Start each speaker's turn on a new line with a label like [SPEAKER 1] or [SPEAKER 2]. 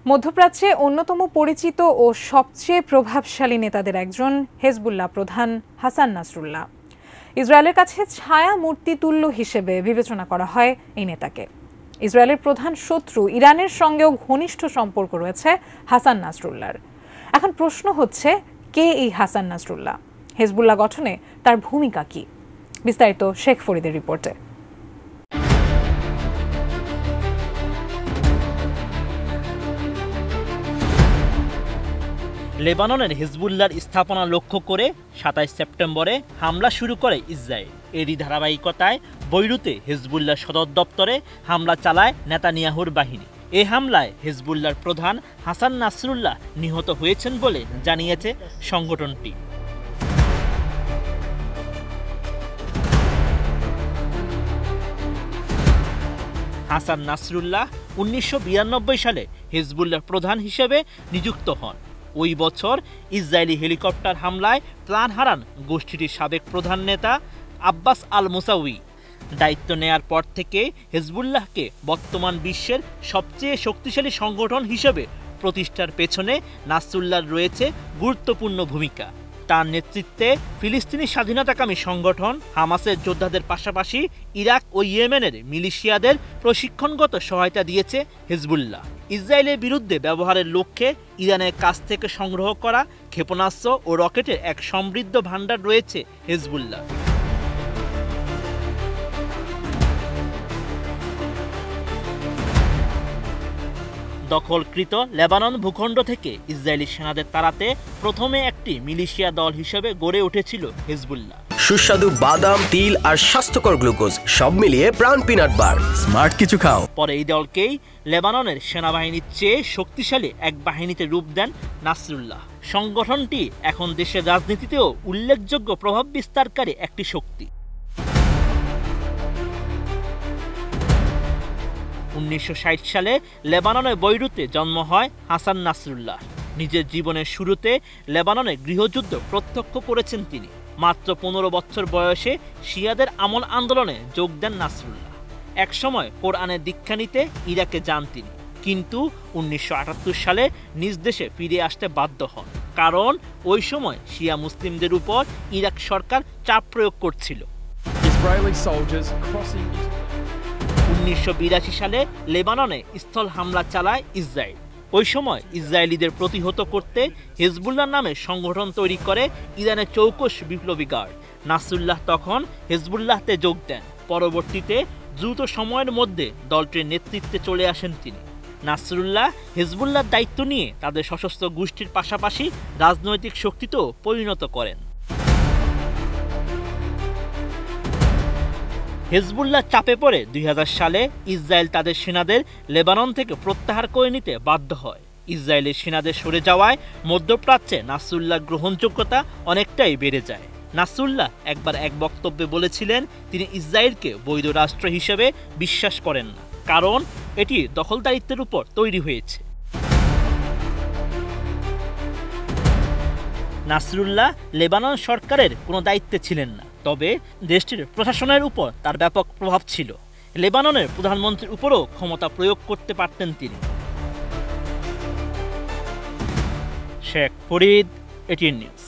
[SPEAKER 1] মধ্যপ্রাচ্যে অন্যতম পরিচিত ও সবচেয়ে প্রভাবশালী নেতাদের একজন হেজবুল্লাহ প্রধান হাসান নাসরুল্লাহ। ইসরায়েলের কাছে ছায়া মূর্তিতুল্য হিসেবে বিবেচনা করা হয় এই নেতাকে। ইসরায়েলের প্রধান শত্রু ইরানের সঙ্গেও ঘনিষ্ঠ সম্পর্ক রয়েছে হাসান নাসরুল্লাহর। এখন প্রশ্ন হচ্ছে, কে এই হাসান নাসরুল্লাহ? হেজবুল্লাহ গঠনে তার ভূমিকা কি? বিস্তারিত শেখ ফরিদের রিপোর্টে।
[SPEAKER 2] লেবাননের হিজবুল্লাহর স্থাপনা লক্ষ্য করে ২৭ সেপ্টেম্বরে হামলা শুরু করে ইসরায়েল। এরই ধারাবাহিকতায় বৈরুতে হিজবুল্লাহ সদর দপ্তরে হামলা চালায় নেতানিয়াহুর বাহিনী। এই হামলায় হিজবুল্লাহর প্রধান হাসান নাসরুল্লাহ নিহত হয়েছেন বলে জানিয়েছে সংগঠনটি। হাসান নাসরুল্লাহ ১৯৯২ সালে হিজবুল্লাহর প্রধান হিসেবে নিযুক্ত হন। ওই বছর ইসরায়েলি হেলিকপ্টার হামলায় প্রাণ হারান গোষ্ঠীটির সাবেক প্রধান নেতা আব্বাস আল মুসাউই। দায়িত্ব নেয়ার পর থেকে হিজবুল্লাহকে বর্তমান বিশ্বের সবচেয়ে শক্তিশালী সংগঠন হিসেবে প্রতিষ্ঠার পেছনে নাসরুল্লাহর রয়েছে গুরুত্বপূর্ণ ভূমিকা। তার নেতৃত্বে ফিলিস্তিনি স্বাধীনতাকামী সংগঠন হামাসের যোদ্ধাদের পাশাপাশি ইরাক ও ইয়েমেনের মিলিশিয়াদের প্রশিক্ষণগত সহায়তা দিয়েছে হিজবুল্লাহ। ইসরায়েলের বিরুদ্ধে ব্যবহারের লক্ষ্যে ইরানের কাছ থেকে সংগ্রহ করা ক্ষেপণাস্ত্র ও রকেটের এক সমৃদ্ধ ভাণ্ডার রয়েছে হিজবুল্লাহ। দখলকৃত লেবানন ভূখণ্ড থেকে ইসরায়েলি সেনাদের তাড়াতে প্রথমে একটি মিলিশিয়া দল হিসেবে গড়ে উঠেছিল হিজবুল্লাহ।
[SPEAKER 3] সুস্বাদু বাদাম, তিল আর স্বাস্থ্যকর গ্লুকোজ সব মিলিয়ে প্রাণ পিনাট বার, স্মার্ট কিছু খাও। পরে
[SPEAKER 2] এই দলকেই লেবাননের সেনাবাহিনীর চেয়ে শক্তিশালী এক বাহিনীতে রূপ দেন নাসরুল্লাহ। সংগঠনটি এখন দেশের রাজনীতিতেও উল্লেখযোগ্য প্রভাব বিস্তারকারী একটি শক্তি। ১৯৬০ সালে লেবাননের বৈরুতে জন্ম হয় হাসান নাসরুল্লাহ। নিজের জীবনের শুরুতে লেবাননে গৃহযুদ্ধ প্রত্যক্ষ করেছেন তিনি। মাত্র ১৫ বছর বয়সে শিয়াদের আমল আন্দোলনে যোগ দেন নাসরুল্লাহ। একসময় কোরআনের দীক্ষা নিতে ইরাকে যান তিনি, কিন্তু ১৯৭৮ সালে নিজ দেশে ফিরে আসতে বাধ্য হন, কারণ ওই সময় শিয়া মুসলিমদের উপর ইরাক সরকার চাপ প্রয়োগ করছিল। ১৯৮২ সালে লেবাননে স্থল হামলা চালায় ইসরায়েল। ওই সময় ইসরায়েলিদের প্রতিহত করতে হিজবুল্লাহ নামে সংগঠন তৈরি করে ইরানের চৌকস বিপ্লবী গার্ড। নাসরুল্লাহ তখন হিজবুল্লাহতে যোগ দেন। পরবর্তীতে দ্রুত সময়ের মধ্যে দলটির নেতৃত্বে চলে আসেন তিনি। নাসরুল্লাহ হিজবুল্লাহর দায়িত্ব নিয়ে তাদের সশস্ত্র গোষ্ঠীর পাশাপাশি রাজনৈতিক শক্তিতেও পরিণত করেন। হিজবুল্লাহ চাপে পড়ে ২০০০ সালে ইসরায়েল তাদের সেনাদের লেবানন থেকে প্রত্যাহার করে নিতে বাধ্য হয়। ইসরায়েলের সেনাদের সরে যাওয়ায় মধ্যপ্রাচ্যে নাসরুল্লাহর গ্রহণযোগ্যতা অনেকটাই বেড়ে যায়। নাসরুল্লাহ একবার এক বক্তব্যে বলেছিলেন, তিনি ইসরায়েলকে বৈধ রাষ্ট্র হিসেবে বিশ্বাস করেন না, কারণ এটি দখলদারিত্বের উপর তৈরি হয়েছে। নাসরুল্লাহ লেবানন সরকারের কোনো দায়িত্বে ছিলেন না, তবে দেশটির প্রশাসনের উপর তার ব্যাপক প্রভাব ছিল। লেবাননের প্রধানমন্ত্রীর উপরও ক্ষমতা প্রয়োগ করতে পারতেন তিনি। Sheikh Farid, ATN news.